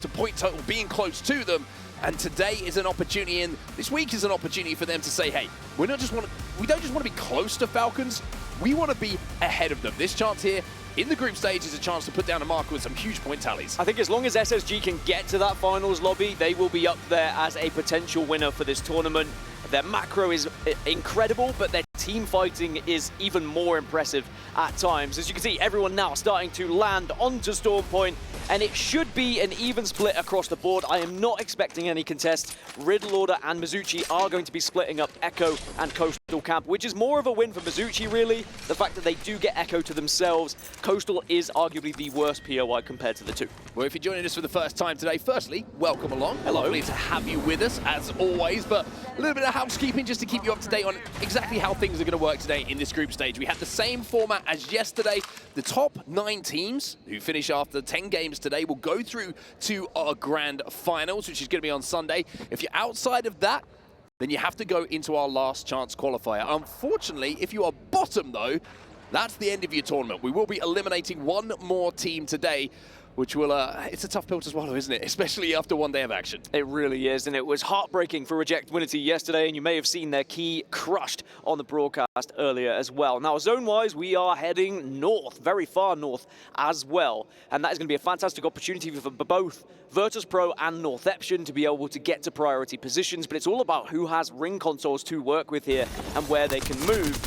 to point total, being close to them. And today is an opportunity, and this week is an opportunity for them to say, hey, we don't just want to be close to Falcons, we want to be ahead of them. This chance here in the group stage is a chance to put down a marker with some huge point tallies. I think as long as SSG can get to that finals lobby, they will be up there as a potential winner for this tournament. Their macro is incredible, but their team fighting is even more impressive at times. As you can see, everyone now starting to land onto Storm Point, and it should be an even split across the board. I am not expecting any contests. Riddle Order and Mizuchi are going to be splitting up Echo and Coastal Camp, which is more of a win for Mizuchi, really. The fact that they do get Echo to themselves. Coastal is arguably the worst POI compared to the two. Well, if you're joining us for the first time today, firstly, welcome along. Hello. Lovely to have you with us, as always, but a little bit of housekeeping just to keep you up to date on exactly how things are going to work today in this group stage. We have the same format as yesterday. The top 9 teams who finish after 10 games today will go through to our grand finals, which is going to be on Sunday. If you're outside of that, then you have to go into our last chance qualifier. Unfortunately, if you are bottom, though, that's the end of your tournament. We will be eliminating one more team today, which will, it's a tough pill to swallow, isn't it? Especially after one day of action. It really is, and it was heartbreaking for Reject Winity yesterday, and you may have seen their key crushed on the broadcast earlier as well. Now, zone-wise, we are heading north, very far north as well, and that is going to be a fantastic opportunity for both Virtus Pro and Northeption to be able to get to priority positions, but it's all about who has ring consoles to work with here and where they can move.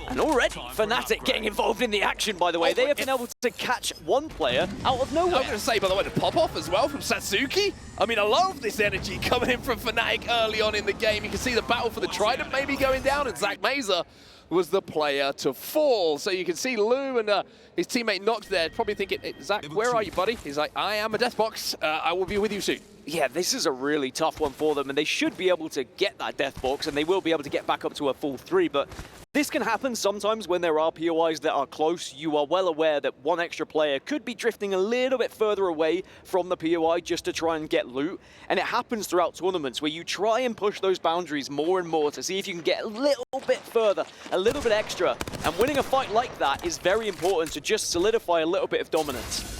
And already, Fnatic getting involved in the action, by the way. They have been able to catch one player out of nowhere. I was going to say, by the way, the pop-off as well from Satsuki. I mean, I love this energy coming in from Fnatic early on in the game. You can see the battle for the Trident maybe going down, and Zach Mazer was the player to fall. So you can see Lou and his teammate Nox there probably thinking, Zach, where are you, buddy? He's like, I am a Deathbox. I will be with you soon. Yeah, this is a really tough one for them, and they should be able to get that Deathbox, and they will be able to get back up to a full 3, but this can happen sometimes when there are POIs that are close. You are well aware that one extra player could be drifting a little bit further away from the POI just to try and get loot. And it happens throughout tournaments where you try and push those boundaries more and more to see if you can get a little bit further, a little bit extra. And winning a fight like that is very important to just solidify a little bit of dominance.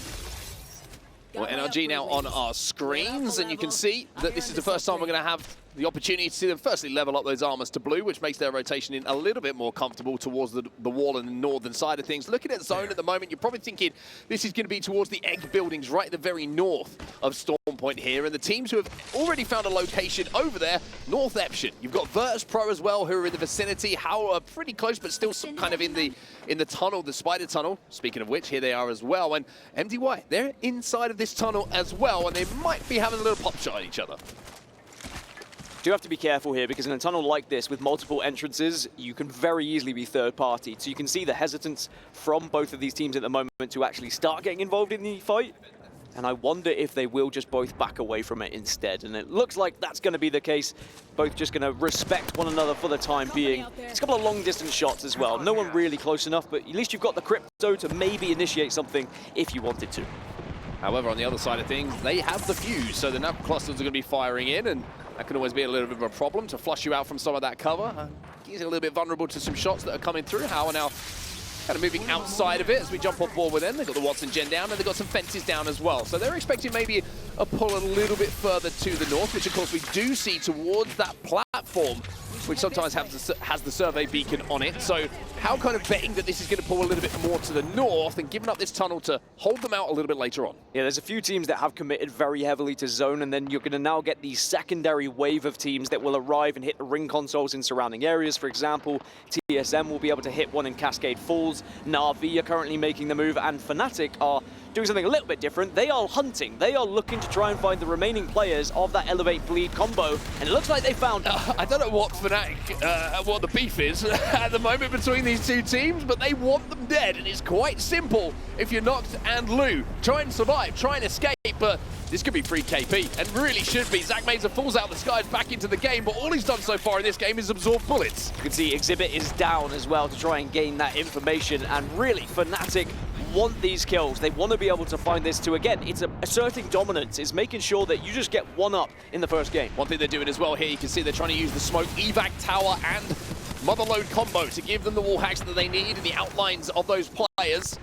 Well, NRG now on our screens, and you can see that this is the first time we're going to have the opportunity to see them firstly level up those armors to blue, which makes their rotation in a little bit more comfortable towards the wall and the northern side of things. Looking at zone at the moment, you're probably thinking this is going to be towards the egg buildings right at the very north of Storm Point here. And the teams who have already found a location over there, Northeption. You've got Virtus Pro as well, who are in the vicinity. How are pretty close, but still some kind of in the tunnel, the spider tunnel. Speaking of which, here they are as well. And MDY, they're inside of this tunnel as well, and they might be having a little pop shot at each other. Do have to be careful here, because in a tunnel like this with multiple entrances, you can very easily be third party. So you can see the hesitance from both of these teams at the moment to actually start getting involved in the fight. And I wonder if they will just both back away from it instead. And it looks like that's going to be the case. Both just going to respect one another for the time being. It's a couple of long distance shots as well. No one really close enough, but at least you've got the crypto to maybe initiate something if you wanted to. However, on the other side of things, they have the fuse, so the nav clusters are going to be firing in, and that can always be a little bit of a problem to flush you out from some of that cover. He's a little bit vulnerable to some shots that are coming through. How are now kind of moving outside of it as we jump on board with them. They've got the Watson Gen down, and they've got some fences down as well. So they're expecting maybe a pull a little bit further to the north, which of course we do see towards that platform, which sometimes has the survey beacon on it. So how kind of betting that this is going to pull a little bit more to the north and giving up this tunnel to hold them out a little bit later on? Yeah, there's a few teams that have committed very heavily to zone, and then you're going to now get the secondary wave of teams that will arrive and hit the ring consoles in surrounding areas. For example, TSM will be able to hit one in Cascade Falls. Na'Vi are currently making the move, and Fnatic are doing something a little bit different. They are hunting. They are looking to try and find the remaining players of that Elevate Bleed combo, and it looks like they found it. I don't know what Fnatic, what the beef is at the moment between these two teams, but they want them dead, and it's quite simple. If you're Nox and Lou, try and survive, try and escape, but this could be free KP, and really should be. Zach Mazer falls out of the skies back into the game, but all he's done so far in this game is absorb bullets. You can see Exhibit is down as well to try and gain that information, and really, Fnatic want these kills. They want to be able to find this to, again, it's asserting dominance. It's making sure that you just get one up in the first game. One thing they're doing as well here, you can see they're trying to use the smoke evac tower and motherload combo to give them the wall hacks that they need and the outlines of those players.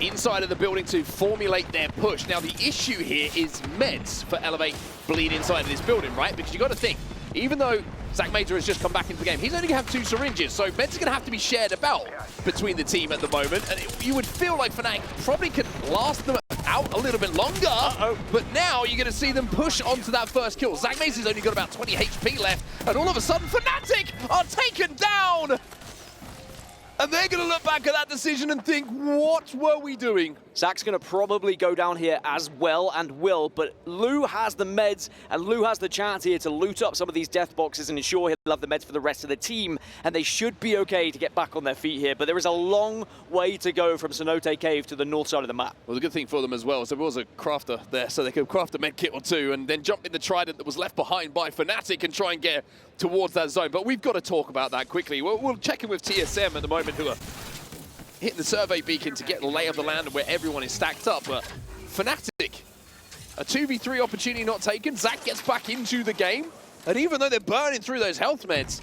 inside of the building to formulate their push. Now, the issue here is meds for Elevate Bleed inside of this building, right? Because you got to think, even though Zach Major has just come back into the game, he's only going to have 2 syringes, so meds are going to have to be shared about between the team at the moment. And you would feel like Fnatic probably could last them out a little bit longer, but now you're going to see them push onto that first kill. Zach Major's only got about 20 HP left, and all of a sudden, Fnatic are taken down! And they're going to look back at that decision and think, what were we doing? Zach's going to probably go down here as well and will, but Lou has the meds and Lou has the chance here to loot up some of these death boxes and ensure he'll have the meds for the rest of the team, and they should be okay to get back on their feet here. But there is a long way to go from Cenote Cave to the north side of the map. Well, the good thing for them as well is there was a crafter there, so they could craft a med kit or 2 and then jump in the trident that was left behind by Fnatic and try and get towards that zone. But we've got to talk about that quickly. We'll check in with TSM at the moment, who are hitting the survey beacon to get the lay of the land and where everyone is stacked up. But Fnatic, a 2v3 opportunity not taken. Zach gets back into the game, and even though they're burning through those health meds,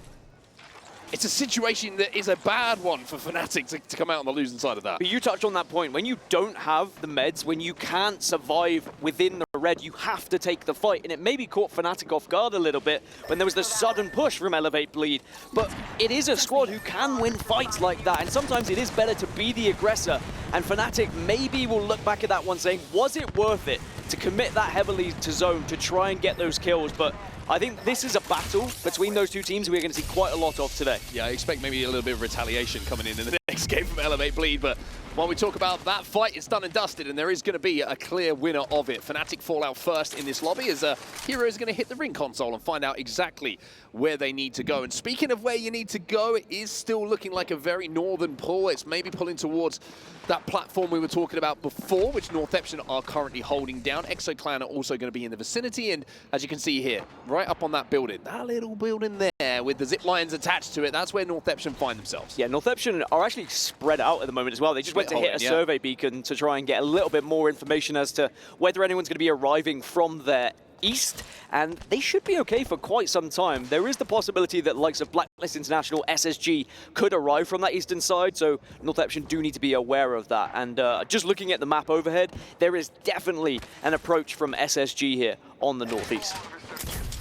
it's a situation that is a bad one for Fnatic to come out on the losing side of that. But you touched on that point. When you don't have the meds, when you can't survive within the red, you have to take the fight. And it maybe caught Fnatic off guard a little bit when there was the sudden push from Elevate Bleed. But it is a squad who can win fights like that. And sometimes it is better to be the aggressor. And Fnatic maybe will look back at that one saying, was it worth it to commit that heavily to zone to try and get those kills? But I think this is a battle between those 2 teams we're going to see quite a lot of today. Yeah, I expect maybe a little bit of retaliation coming in the next game from Elevate Bleed, but while we talk about that fight, it's done and dusted, and there is going to be a clear winner of it. Fnatic fall out first in this lobby as Hero is going to hit the ring console and find out exactly where they need to go. And speaking of where you need to go, it is still looking like a very northern pull. It's maybe pulling towards that platform we were talking about before, which Northeption are currently holding down. ExoClan are also going to be in the vicinity, and as you can see here, right up on that building, that little building there with the zip lines attached to it, that's where Northeption find themselves. Yeah, Northeption are actually spread out at the moment as well. They just went to hit a survey beacon to try and get a little bit more information as to whether anyone's going to be arriving from their east, and they should be okay for quite some time. There is the possibility that likes of Blacklist International, SSG, could arrive from that eastern side, so Northeption do need to be aware of that. And just looking at the map overhead, there is definitely an approach from SSG here on the northeast.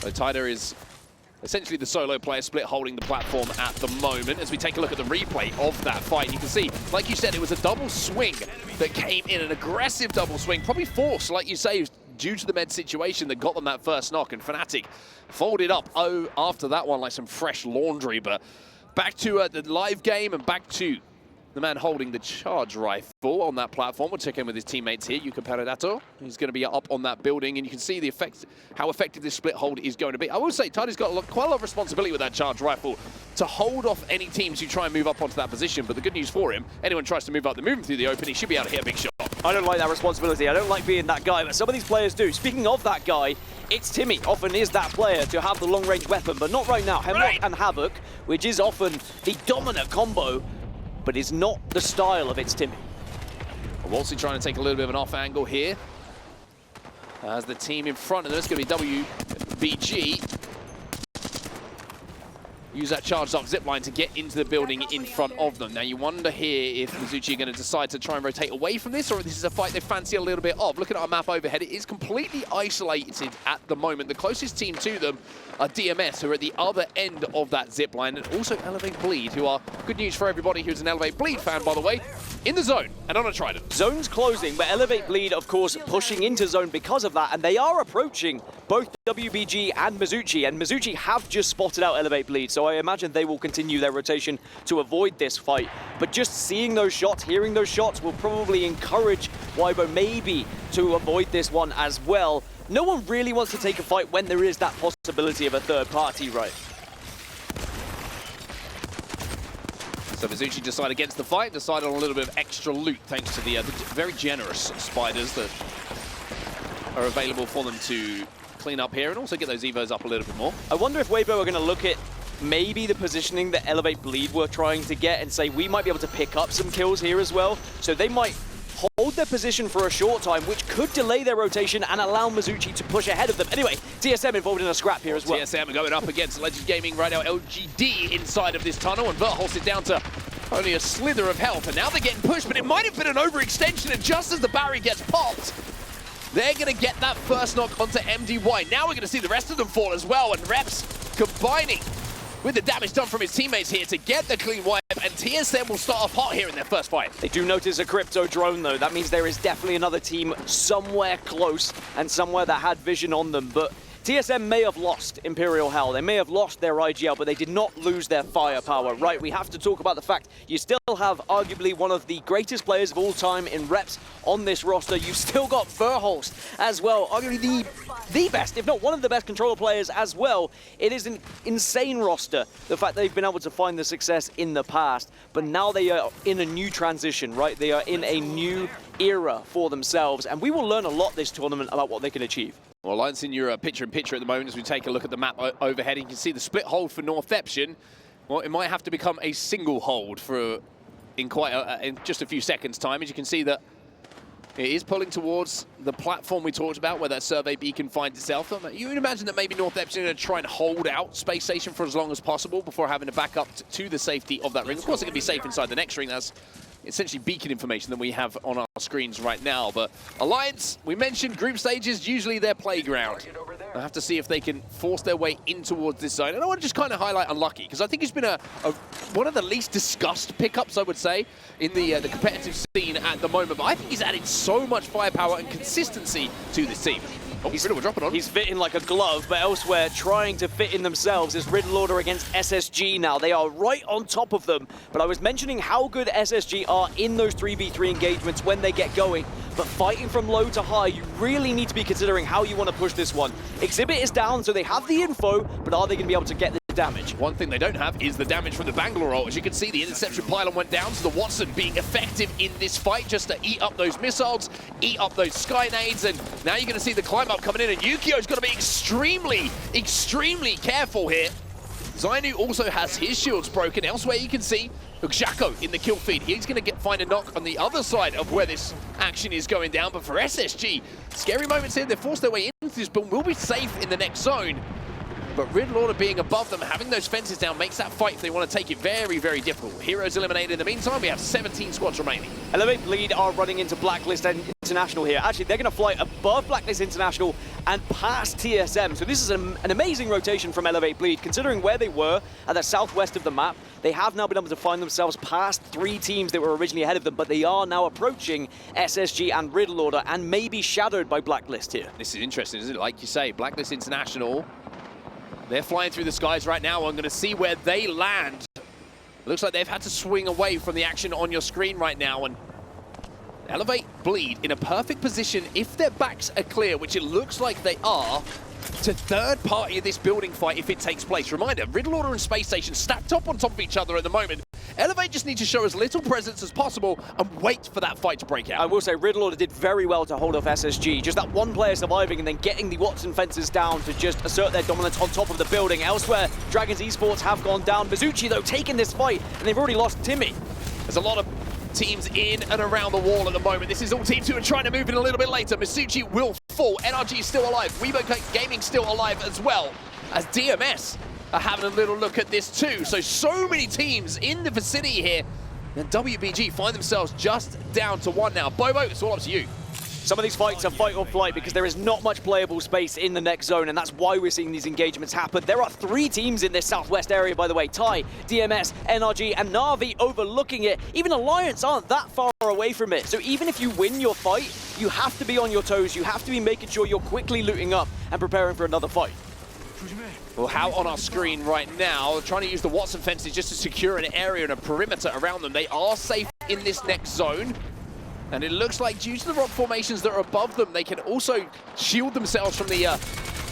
So Tyder is essentially the solo player split holding the platform at the moment. As we take a look at the replay of that fight, you can see, like you said, it was a double swing that came in, an aggressive double swing, probably forced, like you say, due to the med situation that got them that first knock, and Fnatic folded up after that one like some fresh laundry. But back to the live game and back to the man holding the charge rifle on that platform. We'll check in with his teammates here. Yuka Peredato, who's going to be up on that building, and you can see the effect, how effective this split hold is going to be. I will say, Tidy's got quite a lot of responsibility with that charge rifle to hold off any teams who try and move up onto that position. But the good news for him, anyone tries to move up, they move him through the open, he should be able to hit a big shot. I don't like that responsibility. I don't like being that guy, but some of these players do. Speaking of that guy, it's Timmy. Often is that player to have the long-range weapon, but not right now. Hemlock and Havoc, which is often the dominant combo, but is not the style of It's Timmy. Wolsey trying to take a little bit of an off angle here. As the team in front of them, it's going to be WBG. Use that charged up zipline to get into the building in front of them. Now you wonder here if Mizuchi are going to decide to try and rotate away from this, or if this is a fight they fancy a little bit of. Looking at our map overhead, it is completely isolated at the moment. The closest team to them are DMS, who are at the other end of that zipline, and also Elevate Bleed, who are, good news for everybody who's an Elevate Bleed fan, by the way, in the zone and on a trident. Zone's closing, but Elevate Bleed, of course, pushing into zone because of that, and they are approaching both WBG and Mizuchi have just spotted out Elevate Bleed, so I imagine they will continue their rotation to avoid this fight. But just seeing those shots, hearing those shots will probably encourage Weibo maybe to avoid this one as well. No one really wants to take a fight when there is that possibility of a third party, right? So Mizuchi decided against the fight, decided on a little bit of extra loot thanks to the very generous spiders that are available for them to clean up here and also get those evos up a little bit more. I wonder if Weibo are going to look at maybe the positioning that Elevate Bleed were trying to get and say we might be able to pick up some kills here as well. So they might hold their position for a short time, which could delay their rotation and allow Mizuchi to push ahead of them. Anyway, TSM involved in a scrap here as well. TSM are going up against Legend Gaming right now, LGD inside of this tunnel, and Vertholz is down to Only a slither of health, and now they're getting pushed, but it might have been an overextension, and just as the barrier gets popped, they're going to get that first knock onto MDY. Now we're going to see the rest of them fall as well, and Reps combining with the damage done from his teammates here to get the clean wipe, and TSM will start off hot here in their first fight. They do notice a crypto drone though. That means there is definitely another team somewhere close and somewhere that had vision on them, but TSM may have lost Imperial Hell, they may have lost their IGL, but they did not lose their firepower. Right, we have to talk about the fact you still have arguably one of the greatest players of all time in Reps on this roster. You've still got Verholst as well, arguably the best, if not one of the best controller players as well. It is an insane roster, the fact they've been able to find the success in the past, but now they are in a new transition, right? They are in a new era for themselves, and we will learn a lot this tournament about what they can achieve. Well, Alliance in your picture-in-picture at the moment as we take a look at the map overhead. You can see the split hold for Northeption. Well, it might have to become a single hold for in just a few seconds' time. As you can see that it is pulling towards the platform we talked about where that survey beacon finds itself. You would imagine that maybe Northeption are going to try and hold out Space Station for as long as possible before having to back up to the safety of that ring. Of course, it can be safe inside the next ring. That's essentially beacon information that we have on our screens right now. But Alliance, we mentioned group stages, usually their playground. I have to see if they can force their way in towards this zone. And I want to just kind of highlight Unlucky, because I think it's been one of the least discussed pickups, I would say, in the competitive scene at the moment. But I think he's added so much firepower and consistency to this team. Oh, Riddle, we're dropping on. He's fitting like a glove, but elsewhere trying to fit in themselves is Riddle Order against SSG now. They are right on top of them, but I was mentioning how good SSG are in those 3v3 engagements when they get going, but fighting from low to high, you really need to be considering how you want to push this one. Exhibit is down, so they have the info, but are they going to be able to get the damage? One thing they don't have is the damage from the Bangalore ult. As you can see, the interception pylon went down, so the Watson being effective in this fight just to eat up those missiles, eat up those sky nades, and now you're going to see the climb up coming in, and Yukio's got to be extremely, extremely careful here. Zainu also has his shields broken. Elsewhere you can see Xhako in the kill feed. He's going to find a knock on the other side of where this action is going down, but for SSG, scary moments here. They've forced their way into this, but will be safe in the next zone. But Riddle Order being above them, having those fences down, makes that fight, if they want to take it, very, very difficult. Heroes eliminated in the meantime. We have 17 squads remaining. Elevate Bleed are running into Blacklist International here. Actually, they're going to fly above Blacklist International and past TSM. So this is an amazing rotation from Elevate Bleed. Considering where they were at the southwest of the map, they have now been able to find themselves past 3 teams that were originally ahead of them, but they are now approaching SSG and Riddle Order and maybe shadowed by Blacklist here. This is interesting, isn't it? Like you say, Blacklist International, they're flying through the skies right now. I'm going to see where they land. It looks like they've had to swing away from the action on your screen right now. And Elevate Bleed in a perfect position, if their backs are clear, which it looks like they are, to third party of this building fight if it takes place. Reminder, Riddle Order and Space Station stacked up on top of each other at the moment. Elevate just need to show as little presence as possible and wait for that fight to break out. I will say Riddle Order did very well to hold off SSG. Just that one player surviving and then getting the Watson fences down to just assert their dominance on top of the building. Elsewhere, Dragons Esports have gone down. Mizuchi, though, taking this fight, and they've already lost Timmy. There's a lot of teams in and around the wall at the moment. This is all Team 2 and trying to move in a little bit later. Masucci will fall. NRG is still alive. Weibo Gaming still alive as well, as DMS are having a little look at this too. So many teams in the vicinity here. And WBG find themselves just down to 1 now. Bobo, it's all up to you. Some of these fights are fight or flight because there is not much playable space in the next zone, and that's why we're seeing these engagements happen. There are 3 teams in this southwest area, by the way. TIE, DMS, NRG, and Na'Vi overlooking it. Even Alliance aren't that far away from it. So even if you win your fight, you have to be on your toes. You have to be making sure you're quickly looting up and preparing for another fight. Well, how on our screen right now, trying to use the Watson fences just to secure an area and a perimeter around them. They are safe in this next zone. And it looks like due to the rock formations that are above them, they can also shield themselves from the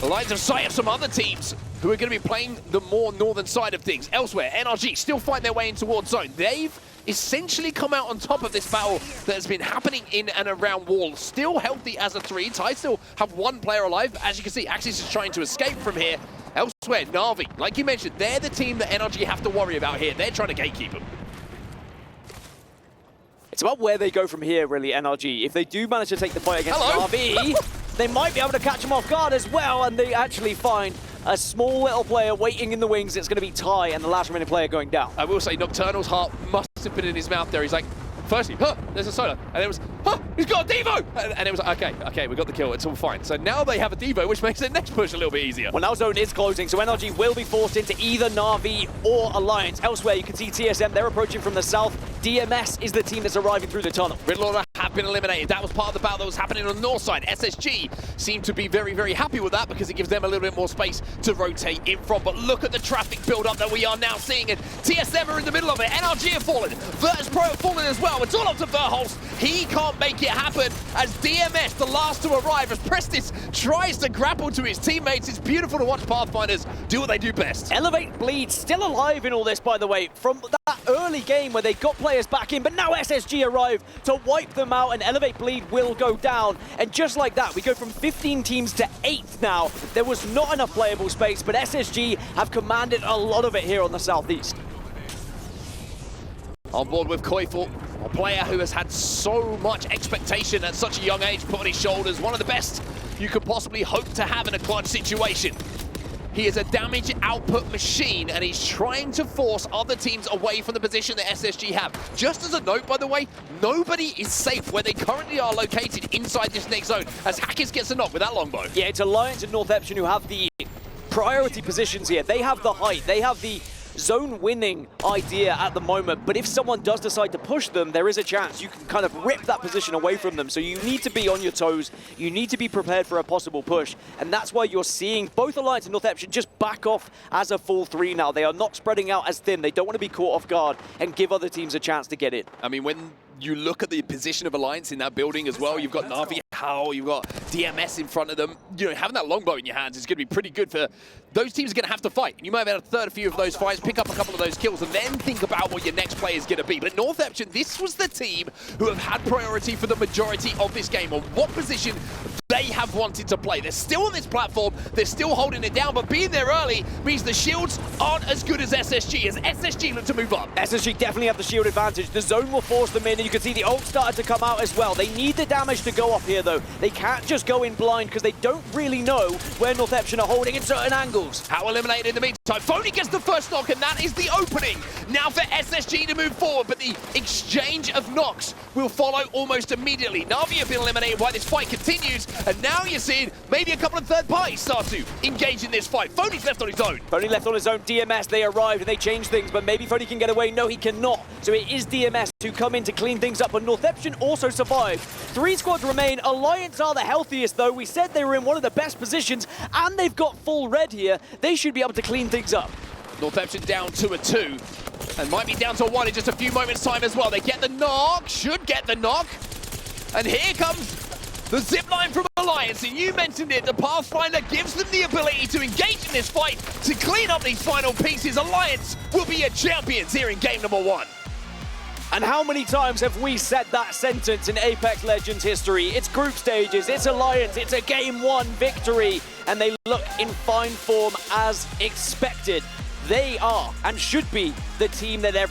lines of sight of some other teams who are going to be playing the more northern side of things. Elsewhere, NRG still find their way in towards zone. They've essentially come out on top of this battle that has been happening in and around wall. Still healthy as a 3. TIE still have 1 player alive. As you can see, Axis is trying to escape from here. Elsewhere, Na'Vi, like you mentioned, they're the team that NRG have to worry about here. They're trying to gatekeep them. It's about where they go from here, really, NRG. If they do manage to take the fight against Na'Vi, they might be able to catch them off guard as well, and they actually find a small little player waiting in the wings. It's going to be TIE and the last remaining player going down. I will say Nocturnal's heart must sipping in his mouth there. He's like, firstly, huh, there's a solo. And it was, huh, he's got a Devo! And it was like, okay, we got the kill, it's all fine. So now they have a Devo, which makes their next push a little bit easier. Well, now zone is closing, so NRG will be forced into either Na'Vi or Alliance. Elsewhere, you can see TSM, they're approaching from the south. DMS is the team that's arriving through the tunnel. Riddle Order have been eliminated. That was part of the battle that was happening on the north side. SSG seem to be very, very happy with that because it gives them a little bit more space to rotate in front. But look at the traffic build-up that we are now seeing. And TSM are in the middle of it. NRG have fallen. Virtus Pro have fallen as well. It's all up to Verholst. He can't make it happen as DMS, the last to arrive, as Prestis tries to grapple to his teammates. It's beautiful to watch Pathfinders do what they do best. Elevate Bleed still alive in all this, by the way, from that early game where they got players back in, but now SSG arrive to wipe them out, and Elevate Bleed will go down. And just like that, we go from 15 teams to 8th now. There was not enough playable space, but SSG have commanded a lot of it here on the southeast. On board with Koifel, a player who has had so much expectation at such a young age put on his shoulders, one of the best you could possibly hope to have in a clutch situation. He is a damage output machine, and he's trying to force other teams away from the position that SSG have. Just as a note, by the way, nobody is safe where they currently are located inside this next zone, as Hackers gets a knock with that longbow. Yeah, it's Alliance and North Epsion who have the priority positions here. They have the height, they have the zone winning idea at the moment, but if someone does decide to push them, there is a chance you can kind of rip that position away from them. So you need to be on your toes, you need to be prepared for a possible push, and that's why you're seeing both Alliance and North Epsion just back off as a full 3 now. They are not spreading out as thin. They don't want to be caught off guard and give other teams a chance to get in. I mean, when you look at the position of Alliance in that building as well, you've got Na'Vi, Howl, you've got DMS in front of them. You know, having that longbow in your hands is going to be pretty good for those teams are going to have to fight. You might have had a third, a few of those fights, pick up a couple of those kills, and then think about what your next play is going to be. But North Epsion, this was the team who have had priority for the majority of this game on what position they have wanted to play. They're still on this platform, they're still holding it down, but being there early means the shields aren't as good as SSG, as SSG look to move up. SSG definitely have the shield advantage. The zone will force them in, and you can see the ult started to come out as well. They need the damage to go off here, though. They can't just go in blind because they don't really know where North Epsion are holding in certain angles. How eliminated in the meantime. Phony gets the first knock, and that is the opening now for SSG to move forward, but the exchange of knocks will follow almost immediately. Na'Vi have been eliminated while this fight continues, and now you're seeing maybe a couple of third parties start to engage in this fight. Phony's left on his own. Phony left on his own. DMS, they arrived and they changed things, but maybe Phony can get away. No, he cannot. So it is DMS who come in to clean things up, but North Epsion also survived. 3 squads remain. Alliance are the healthiest, though. We said they were in one of the best positions, and they've got full red here. They should be able to clean things up. North Epsion down to a 2, and might be down to a 1 in just a few moments' time as well. They get the knock, should get the knock, and here comes the zipline from Alliance, and you mentioned it, the Pathfinder gives them the ability to engage in this fight, to clean up these final pieces. Alliance will be your champions here in game number 1. And how many times have we said that sentence in Apex Legends history? It's group stages, it's Alliance, it's a game 1 victory, and they look in fine form as expected. They are, and should be, the team that everyone